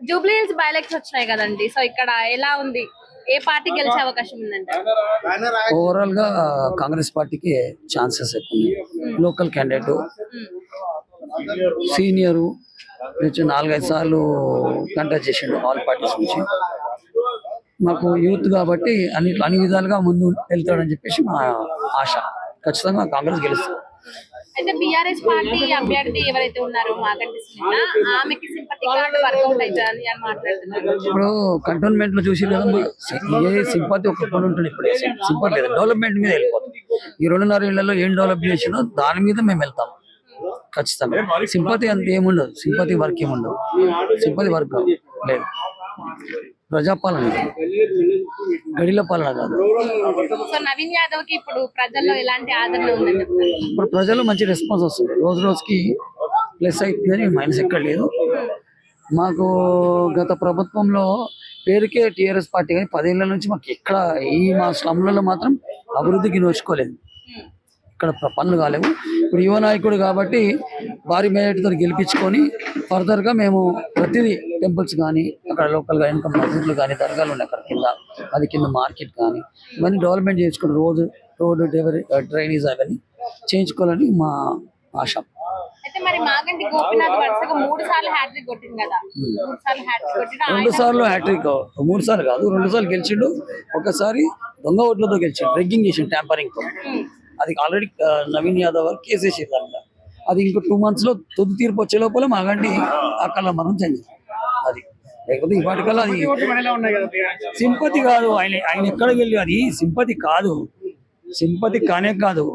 Jubilee hills by elections వచ్చినాయి కదండి. So ఇక్కడ ఎలా ఉంది, ఏ పార్టీ గెలిచే అవకాశం ఉందంటే? ఓవరాల్ గా కాంగ్రెస్ పార్టీకి ఛాన్సెస్ ఎక్కువ. లోకల్ క్యాండిడేట్ సీనియర్ నుంచి 4-5 సార్లు కంటెస్ట్ చేసిండు ఆల్ పార్టీస్ నుంచి. మాకు యూత్ కాబట్టి అన్ని విధాలుగా ముందు వెళ్తాడని చెప్పేసి మా ఆశ. ఖచ్చితంగా కాంగ్రెస్ గెలుస్తుంది. అయితే బీఆర్ఎస్ పార్టీ అభ్యర్థి ఎవరైతే ఉన్నారో మాగంటి సునీత, ఆమెకి సింపతి కార్డు వర్కౌట్ అవుతుందని అని మాట్లాడుతున్నారు. ఇప్పుడు కంటోన్మెంట్ లో చూసి కదా ఏ సింపతి ఒక్కప్పుడు ఉంటుంది. ఇప్పుడు సింపతి లేదు, డెవలప్మెంట్ మీద వెళ్ళిపోతుంది. ఈ 2.5 ఏళ్లలో ఏం డెవలప్ చేసినో దాని మీద మేము వెళ్తాం ఖచ్చితంగా. సింపతి అంత ఏముండదు, సింపతి వర్క్ ఏముండదు, సింపతి వర్క్ లేదు. ప్రజాపాలన, గడిల పాలన కాదు. సో నవీన్ యాదవ్ కి ఇప్పుడు ప్రజల్లో ఎలాంటి ఆదరణ ఉందని చెప్తారు? ఇప్పుడు ప్రజల్లో మంచి రెస్పాన్స్ వస్తుంది, రోజు రోజుకి ప్లస్ అవుతుంది అని మైనస్ ఎక్కడ లేదు. మాకు గత ప్రభుత్వంలో పేరుకే టీఆర్ఎస్ పార్టీ కానీ 10 ఏళ్ల నుంచి మాకు ఎక్కడ మా స్లమ్లలో మాత్రం అభివృద్ధికి నోచుకోలేదు. ఇక్కడ పనులు కాలేవు. ఇప్పుడు యువ నాయకుడు కాబట్టి భారీ మెజార్టీతో గెలిపించుకొని ఫర్దర్గా మేము ప్రతిదీ టెంపుల్స్ కానీ, అక్కడ లోకల్గా ఇన్కమ్ మసీదులు కానీ, దర్గాలు ఉన్నాయి అక్కడ కింద, అది కింద మార్కెట్ కానీ, ఇవన్నీ డెవలప్మెంట్ చేసుకుని రోడ్డు డ్రైనేజ్ అవన్నీ చేయించుకోవాలని మా ఆశ. అయితే మరి మాగంటి గోపీనాథ్ వరుసగా 3 సార్లు హ్యాట్రిక్ కొట్టింది కదా. 3 సార్లు హ్యాట్రిక్ కొట్టిన 2 సార్లు హ్యాట్రిక్, 3 సార్లు కాదు 2 సార్లు గెలిచిండు. ఒకసారి దొంగ ఓట్లతో గెలిచిండు, రెగ్గింగ్ చేసిండు ట్యాంపరింగ్ తో. అది ఆల్రెడీ నవీన్ యాదవ్ గారు కేసు వేసేదంట. అది ఇంకో 2 months లో తుది తీర్పు వచ్చే లోపల మాగంటి అక్కడ మనం చేంజ్ అది. లేకపోతే ఇవాటికల్లా అది సింపతి కాదు. ఆయన ఎక్కడికి వెళ్ళి అది సింపతి కాదు, సింపతి కానే కాదు.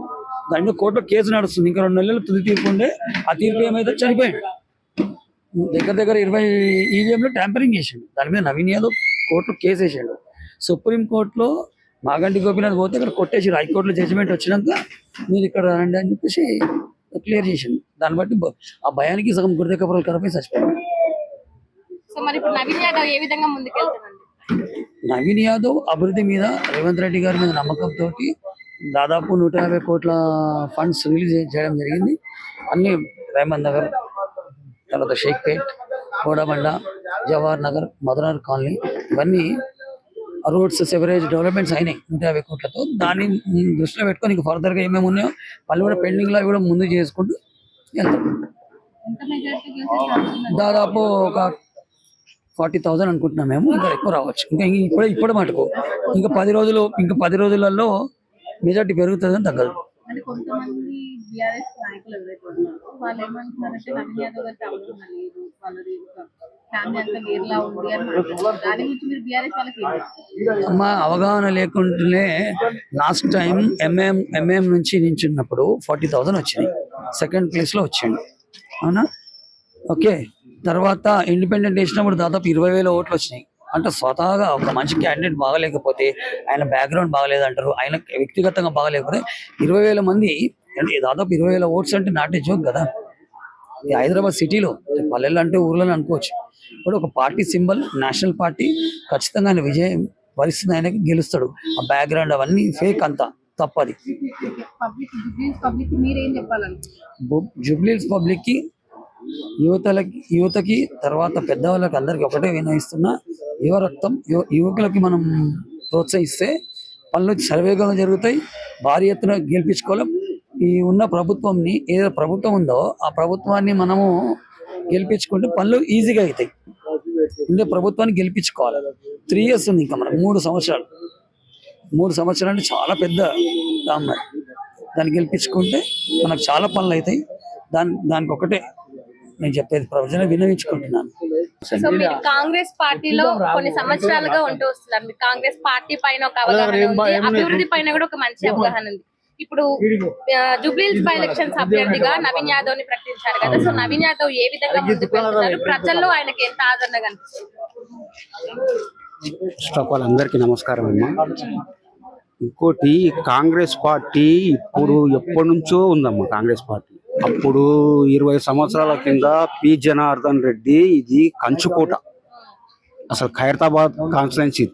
దాంట్లో కోర్టులో కేసు నడుస్తుంది, ఇంకా 2 నెలలు తుది తీర్పు ఉండే. ఆ తీర్పు ఏమైతే చనిపోయాడు. దగ్గర 20 ఈవీఎంలో ట్యాంపరింగ్ చేసిండు. దాని మీద నవీన్ యాదవ్ కోర్టులో కేసు వేసాడు. సుప్రీం కోర్టులో మాగంటి గోపీనాథ్ పోతే ఇక్కడ కొట్టేసి హైకోర్టులో జడ్జిమెంట్ వచ్చినాక మీరు ఇక్కడ రండి అని చెప్పేసి క్లియర్ చేసిండు. దాన్ని బట్టి ఆ భయానికి సగం గుర్దెక్కపురాలు కరపై చచ్చిపోయాడు. సో మరి ఇప్పుడు నవీన్ యాదవ్ ఏ విధంగా ముందుకెళ్తారండి? నవీన్ యాదవ్ అభివృద్ధి మీద రేవంత్ రెడ్డి గారి మీద నమ్మకంతో దాదాపు 150 కోట్ల ఫండ్స్ రిలీజ్ చేయడం జరిగింది. అన్ని రేమంత్ నగర్, తర్వాత షేక్పేట్, కోడబండ, జవహర్ నగర్, మదనగర్ కాలనీ, ఇవన్నీ రోడ్స్, సెవరేజ్ డెవలప్మెంట్స్ అయినాయి 150 కోట్లతో. దాన్ని దృష్టిలో పెట్టుకొని ఇంకా ఫర్దర్గా ఏమేమి ఉన్నాయో వాళ్ళు కూడా పెండింగ్లో కూడా ముందు చేసుకుంటూ వెళ్తాం. దాదాపు ఒక 40,000 అనుకుంటున్నాం మేము. ఇంకా ఎక్కువ రావచ్చు. ఇంకా ఇప్పుడు మటుకు ఇంకా 10 రోజులలో మెజార్టీ పెరుగుతుందని తగ్గదు. కొంతమంది బీఆర్ఎస్ నాయకులు ఎవరైతే ఉన్నారో వాళ్ళు ఏమంటున్నారంటే నవీన్ యాదవ్ గారికి అవసరం లేదు, వాళ్ళది ఫ్యామిలీ అంతా వేరేలా ఉంది అని మాట్లాడుతున్నారు. దాని గురించి మీరు బీఆర్ఎస్ వాళ్ళకి మా అవగాహన లేకుండానే లాస్ట్ టైం ఎంఎం నుంచి నించున్నప్పుడు 40,000 వచ్చినాయి, 2nd place లో వచ్చిండు. అవునా? ఓకే. తర్వాత ఇండిపెండెంట్ వేసినప్పుడు దాదాపు 20,000 ఓట్లు వచ్చినాయి. అంటే స్వతహాగా ఒక మంచి క్యాండిడేట్ బాగలేకపోతే, ఆయన బ్యాక్గ్రౌండ్ బాగలేదంటారు, ఆయన వ్యక్తిగతంగా బాగలేకపోతే 20,000 మంది అంటే దాదాపు 20,000 ఓట్స్ అంటే నాటే జోక్ కదా. ఈ హైదరాబాద్ సిటీలో పల్లెలు అంటే ఊర్లను అనుకోవచ్చు. ఇప్పుడు ఒక పార్టీ సింబల్, నేషనల్ పార్టీ, ఖచ్చితంగా ఆయన విజయం వరిస్తుంది, ఆయనకి గెలుస్తాడు. ఆ బ్యాక్గ్రౌండ్ అవన్నీ ఫేక్, అంతా తప్పది. జూబ్లీ హిల్స్ పబ్లిక్ కి, యువతకి, తర్వాత పెద్దవాళ్ళకి అందరికి ఒకటే వినయిస్తున్నా, యువ రక్తం, యువకులకి మనం ప్రోత్సహిస్తే పనులు శరవేగంగా జరుగుతాయి. భారీ ఎత్తున గెలిపించుకోవాలి. ఈ ఉన్న ప్రభుత్వంని, ఏదో ప్రభుత్వం ఉందో ఆ ప్రభుత్వాన్ని మనము గెలిపించుకుంటే పనులు ఈజీగా అవుతాయి. ఉండే ప్రభుత్వాన్ని గెలిపించుకోవాలి. 3 years ఉంది ఇంకా మనకు, 3 సంవత్సరాలు. 3 సంవత్సరాలు అంటే చాలా పెద్ద దాన్ని గెలిపించుకుంటే మనకు చాలా పనులు అవుతాయి. దానికి ఒకటే నేను చెప్పేది, ప్రజలు వినవించుకుంటున్నాను. సో మీరు కాంగ్రెస్ పార్టీలో కొన్ని సంవత్సరాలుగా ఉంటూ వస్తున్నారు. మీరు కాంగ్రెస్ పార్టీ పైన ఒక అవగాహన ఉంది, అభివృద్ధి పైన కూడా ఒక మంచి అవగాహన ఉంది. ఇప్పుడు జూబ్లీ హిల్స్ బై ఎలక్షన్స్ అభ్యర్థిగా నవీన్ యాదవ్ ని ప్రకటించారు కదా. సో నవీన్ యాదవ్ ఏ విధంగా ముందుకు వెళ్తున్నారు, ప్రజల్లో ఆయనకి ఎంత ఆదరణ కనిపిస్తుంది? ఫస్ట్ ఆఫ్ ఆల్ అందరికీ నమస్కారం అమ్మా. ఇంకోటి, కాంగ్రెస్ పార్టీ ఇప్పుడు ఎప్పటి నుంచో ఉందమ్మా. కాంగ్రెస్ పార్టీ అప్పుడు 20 సంవత్సరాల కింద పి జనార్దన్ రెడ్డి, ఇది కంచుకోట, అసలు ఖైరతాబాద్ కాన్స్టిట్యున్సీ.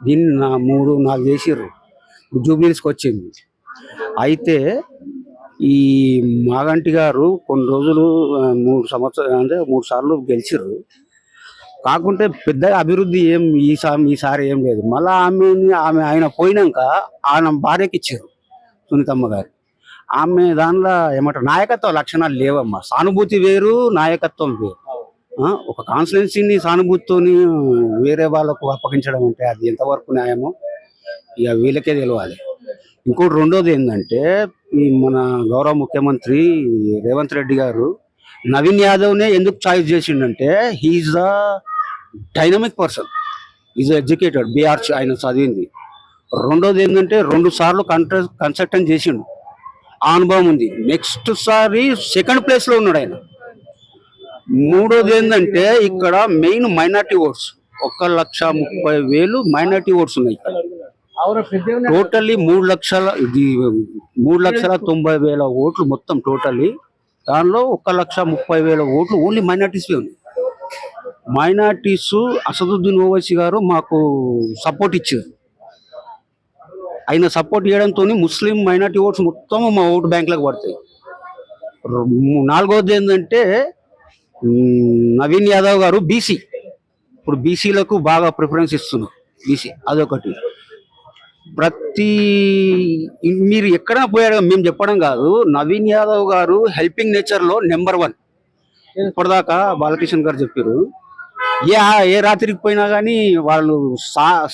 దీన్ని 3-4 చేసిర్రు, జూబ్లీస్కి వచ్చింది. అయితే ఈ మాగంటి గారు కొన్ని రోజులు 3 సంవత్సరాలు అంటే 3 సార్లు గెలిచిర్రు. కాకుంటే పెద్దగా అభివృద్ధి ఏం ఈసారి ఏం లేదు. మళ్ళీ ఆయన పోయినాక ఆయన భార్యకి ఇచ్చారు సునీతమ్మ గారు. ఆమె దానిలో ఏమంటారు నాయకత్వ లక్షణాలు లేవమ్మా. సానుభూతి వేరు, నాయకత్వం వేరు. ఒక కాన్స్టిట్యున్సీని సానుభూతితోని వేరే వాళ్ళకు అప్పగించడం అంటే అది ఎంతవరకు న్యాయమో ఇక వీళ్ళకే తెలియాలి. ఇంకోటి రెండోది ఏంటంటే మన గౌరవ ముఖ్యమంత్రి రేవంత్ రెడ్డి గారు నవీన్ యాదవ్నే ఎందుకు చాయిస్ చేసిండంటే he is the dynamic person, is educated, B R ఆయన చదివింది. రెండోది ఏంటంటే 2 సార్లు కన్సల్టెంట్ చేసిండు, ఆ అనుభవం ఉంది. నెక్స్ట్ సారి సెకండ్ ప్లేస్ లో ఉన్నాడు ఆయన. మూడోది ఏంటంటే ఇక్కడ main minority votes 1,30,000 minority votes ఉన్నాయి ఇక్కడ. టోటల్లీ 3,90,000 ఓట్లు మొత్తం టోటల్లీ. దానిలో 1,30,000 ఓట్లు ఓన్లీ మైనార్టీస్ ఉన్నాయి. మైనార్టీస్ అసదుద్దీన్ ఓవైసీ గారు మాకు సపోర్ట్ ఇచ్చారు. ఆయన సపోర్ట్ చేయడంతో ముస్లిం మైనార్టీ ఓట్స్ మొత్తం మా ఓటు బ్యాంకులకు పడతాయి. నాలుగవది ఏంటంటే నవీన్ యాదవ్ గారు బీసీ, ఇప్పుడు బీసీలకు బాగా ప్రిఫరెన్స్ ఇస్తున్నారు. బీసీ అదొకటి. మీరు ఎక్కడ పోయాడు మేము చెప్పడం కాదు, నవీన్ యాదవ్ గారు హెల్పింగ్ నేచర్ లో నెంబర్ 1. ఇప్పటిదాకా బాలకృష్ణ గారు చెప్పారు, ఏ రాత్రికి పోయినా కానీ వాళ్ళు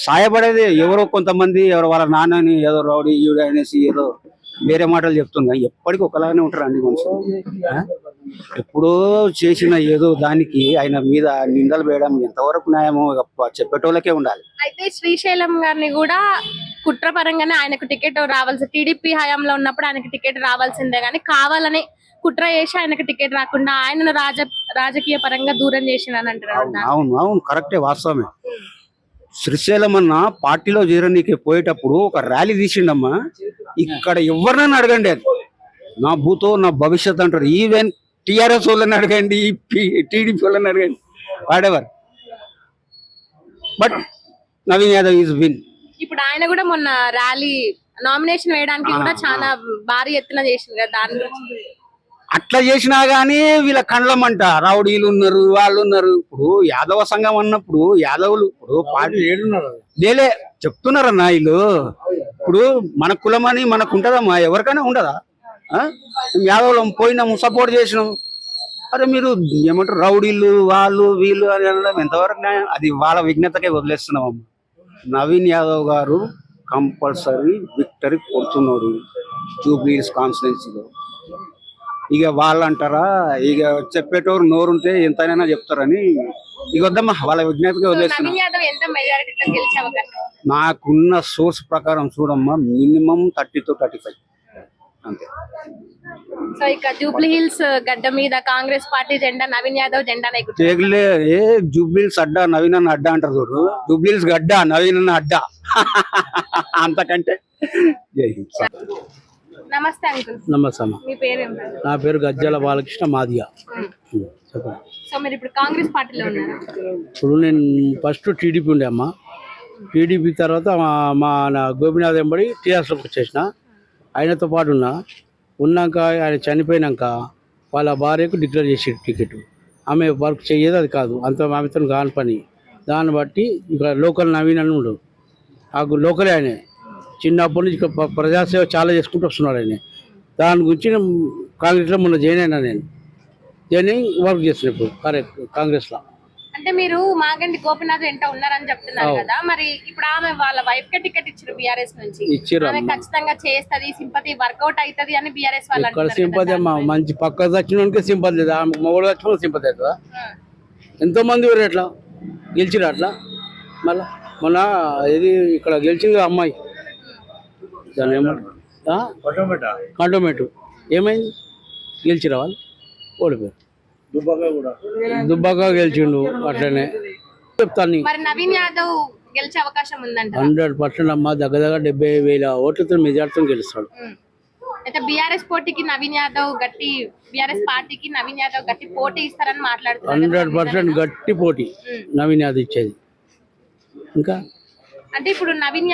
సాయపడేది ఎవరో కొంతమంది, ఎవరో వాళ్ళ నాన్నని ఏదో రౌడీ ఈవిడ అనేసి ఏదో వేరే మాటలు చెప్తున్నా. ఎప్పటికీ ఒకలాగానే ఉంటారు అండి మనుషులు. ఎప్పుడో చేసిన ఏదో దానికి ఆయన మీద నిందలు వేయడం ఎంతవరకు న్యాయమో చెప్పేటోళ్ళకే ఉండాలి. అయితే శ్రీశైలం గారిని కూడా కుట్రపరంగానే ఆయనకు టికెట్ రావాల్సి, టీడీపీ హయాంలో ఉన్నప్పుడు ఆయనకు టికెట్ రావాల్సిందే కానీ కావాలని కుట్ర చేసి ఆయనకు టికెట్ రాకుండా ఆయనను రాజకీయ పరంగా దూరం చేసినని అంటారు. అవును కరెక్టే, వాస్తవమే. శ్రీశైలం అన్న పార్టీలో చేరనీకి పోయేటప్పుడు ఒక ర్యాలీ తీసిండమ్మా. ఇక్కడ ఎవరినైనా అడగండి, అది నా భూతో నా భవిష్యత్ అంటారు. ఈవెన్ టిఆర్ఎస్ వాళ్ళని అడగండి, టీడీపీ వాళ్ళని అడగండి, whatever. But Naveen Yadav is win. ఇప్పుడు ఆయన కూడా మొన్న ర్యాలీ నామినేషన్ వేయడానికి కూడా చాలా భారీ ఎత్తున చేసింది కదా, దాని గురించి అట్లా చేసినా గానీ వీళ్ళ కండ్లమంట రౌడీలు ఉన్నారు, వాళ్ళు ఉన్నారు. ఇప్పుడు యాదవ సంఘం అన్నప్పుడు యాదవులు ఇప్పుడు పార్టీ లేలే చెప్తున్నారన్నా వీళ్ళు. ఇప్పుడు మన కులం అని మనకు ఉంటదమ్మా, ఎవరికైనా ఉండదా? యాదవులం పోయినాము, సపోర్ట్ చేసినాం. అరే మీరు ఏమంటారు రౌడీలు వాళ్ళు వీళ్ళు అని అనడం ఎంతవరకు న్యాయం? అది వాళ్ళ విఘ్నతకే వదిలేస్తున్నామమ్మా. నవీన్ యాదవ్ గారు కంపల్సరీ విక్టరీ కొడుతున్నాడు జూబ్లీహిల్స్ కాన్స్టిట్యున్సీలో. ఇక వాళ్ళు అంటారా, ఇక చెప్పేటోరు నోరుంటే ఎంతైనా చెప్తారని ఇక వద్దమ్మా, వాళ్ళ విజ్ఞతగా వదిలేస్తున్నా. నాకున్న సోర్స్ ప్రకారం చూడమ్మా, మినిమం 30 to 35 అంతే. సో ఇక జూబ్లీహిల్స్ గడ్డ మీద కాంగ్రెస్ పార్టీ జెండా, నవీన్ యాదవ్ జెండా జూబ్లీహిల్స్ అడ్డా నవీన్ అన్న అడ్డా అంటారు చూడు, జూబ్లీహిల్స్ గడ్డ నవీన్ అన్న అడ్డా అంతకంటే. నమస్తే అంకుల్. నమస్తే అమ్మ. మీ పేరు? నా పేరు గజ్జల బాలకృష్ణ మాదియా. చెప్పండి. సో మీరు ఇప్పుడు కాంగ్రెస్ పార్టీలో ఉన్నారా? ఇప్పుడు నేను ఫస్ట్ టీడీపీ ఉండే అమ్మ. టీడీపీ తర్వాత మా గోపినాథ్ ఎంబడి టీఆర్ఎస్లోకి వచ్చేసిన. ఆయనతో పాటు ఉన్నాక ఆయన చనిపోయినాక వాళ్ళ భార్యకు డిక్లేర్ చేసి టికెట్. ఆమె వర్క్ చేయదు, అది కాదు అంత ఆమెతో కాని పని. దాన్ని బట్టి ఇక్కడ లోకల్ నవీన్ అని ఉండవు, ఆ లోకలే ఆయన. చిన్నప్పటి నుంచి ప్రజాసేవ చాలా చేసుకుంటూ వస్తున్నాడు ఆయన. దాని గురించి కాంగ్రెస్లో మొన్న జాయిన్ అయినా. నేను జాయిన్ అయ్యి వర్క్ చేస్తున్నాను ఇప్పుడు కాంగ్రెస్లో. అంటే మీరు మాగంటి గోపినాథ్ వెంట ఉన్నారని చెప్తున్నారు కదా, మరి ఇప్పుడు ఆమె వాళ్ళ వైఫ్ కి టికెట్ ఇచ్చారు బీఆర్ఎస్ నుంచి. ఆమె ఖచ్చితంగా చేస్తది, సింపతి వర్కౌట్ అవుతుంది అని బీఆర్ఎస్ వాళ్ళు అంటున్నారు. సింపతి అమ్మా, మంచి పక్క వచ్చిన సింపతి లేదా? మొగడు వచ్చిన సింపతి అవుతుందా? ఎంతో మంది ఊరు ఎట్లా గెలిచిరు అట్లా. మళ్ళా మొన్న ఇది ఇక్కడ గెలిచింది అమ్మాయి, దాని ఏమంటారు కంటోమేటు, ఏమైంది? గెలిచిరా వాళ్ళు, ఓడిపోయారు. దుబ్బాక గెలిచిండు. అట్లనే చెప్తాను. మరి నవీన్ యాదవ్ గెలిచే అవకాశం ఉందంట? 100% అమ్మా. దగ్గర 70,000 ఓట్లతో మెజార్టీతో గెలుస్తాడు. అయితే బీఆర్ఎస్ పోటీకి నవీన్ యాదవ్ గట్టి, బీఆర్ఎస్ పార్టీకి నవీన్ యాదవ్ గట్టి పోటీ ఇస్తారని మాట్లాడుతున్నారు. 100% గట్టి పోటీ నవీన్ యాదవ్ ఇచ్చేది. ఇంకా అంటే ఇప్పుడు నవీన్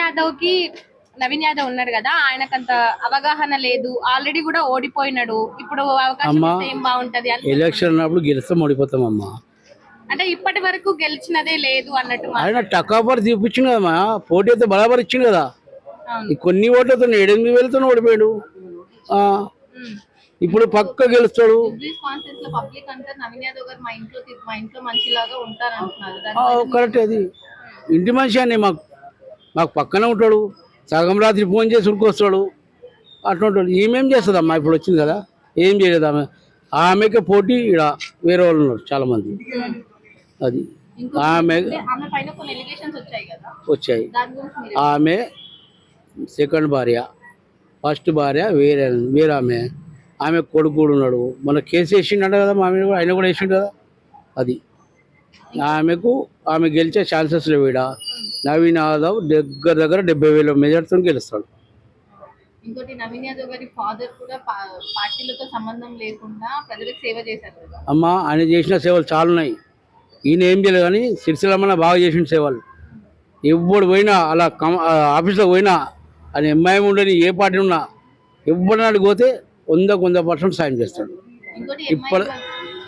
యాదవ్ ఉన్నాడు కదా, ఆయనకంత అవగాహన లేదు, ఆల్రెడీ కూడా ఓడిపోయినాడు. ఇప్పుడు అవకాశం ఏం బాగుంటది? ఎలక్షన్ అన్నప్పుడు గెలిస్తాం, ఓడిపోతామమ్మా. అంటే ఇప్పటి వరకు గెలిచినదే లేదు అన్నట్టు ఆయన టకాపర్ చూపించింది కదమ్మా, పోటీ అయితే బరాబర్ ఇచ్చింది కదా. అవును. ఈ కొన్ని ఓట్లతో 7,000-8,000 ఓడిపోయాడు. ఆ, ఇప్పుడు పక్క గెలుస్తాడు. కాన్ఫరెన్స్ లో పబ్లిక్ అంతా నవీన్ యాదవ్ గారు మా ఇంట్లో మనిషిలాగా ఉంటారు అంటున్నారు. కరెక్ట్, అది ఇంటి మనిషి అని మాకు పక్కనే ఉంటాడు. సగం రాత్రి ఫోన్ చేసి ఉరికొస్తాడు, అట్లా ఉంటాడు. ఈమెం చేస్తుందమ్మా, ఇప్పుడు వచ్చింది కదా, ఏం చేయలేదు ఆమె. ఆమెకే పోటీ ఇక్కడ వేరే వాళ్ళు ఉన్నారు చాలా మంది. అది ఆమె ఆమె పైన కొన్ని ఎలిగేషన్స్ వచ్చాయి కదా, వచ్చాయి. దాని గురించి మీరు ఆమె సెకండ్ భార్య, ఫస్ట్ భార్య వేరే ఆమె కొడుకు కూడా ఉన్నాడు. మన కేసు వేసిండ కదా, ఆయన కూడా వేసిండు కదా. అది ఆమె గెలిచే ఛాన్సెస్ లేవు. ఇక్కడ నవీన్ యాదవ్ దగ్గర 70,000 మెజార్టీతో గెలుస్తాడు. ఇంకోటి నవీన్ యాదవ్ గారి ఫాదర్ కూడా పార్టీలతో సంబంధం లేకుండా ప్రజలకు సేవ చేశారు కదా. అమ్మ, ఆయన చేసిన సేవలు చాలా ఉన్నాయి. ఈయన ఏం చేయలేదు కానీ సిరిసిల్లమ్మ బాగా చేసిన సేవలు. ఎవ్వడు పోయినా అలా ఆఫీస్లో పోయినా ఆయన ఎంఐఎం ఉండని ఏ పార్టీ ఉన్నా ఎవరిని అడిగిపోతే 100% సాయం చేస్తాడు. ఇంకోటి ఇప్పుడు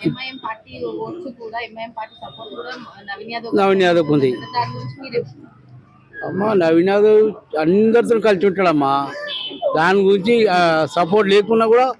ఎంఐఎం పార్టీ ఓట్స్ కూడా ఎంఐఎం పార్టీ సపోర్ట్ కూడా నవీన్ యాదవ్ ఉంది. దాని గురించి మీరు అమ్మ, నవీన్ యాదవ్ అందరితో కలిసి ఉంటాడమ్మా. దాని గురించి సపోర్ట్ లేకున్నా కూడా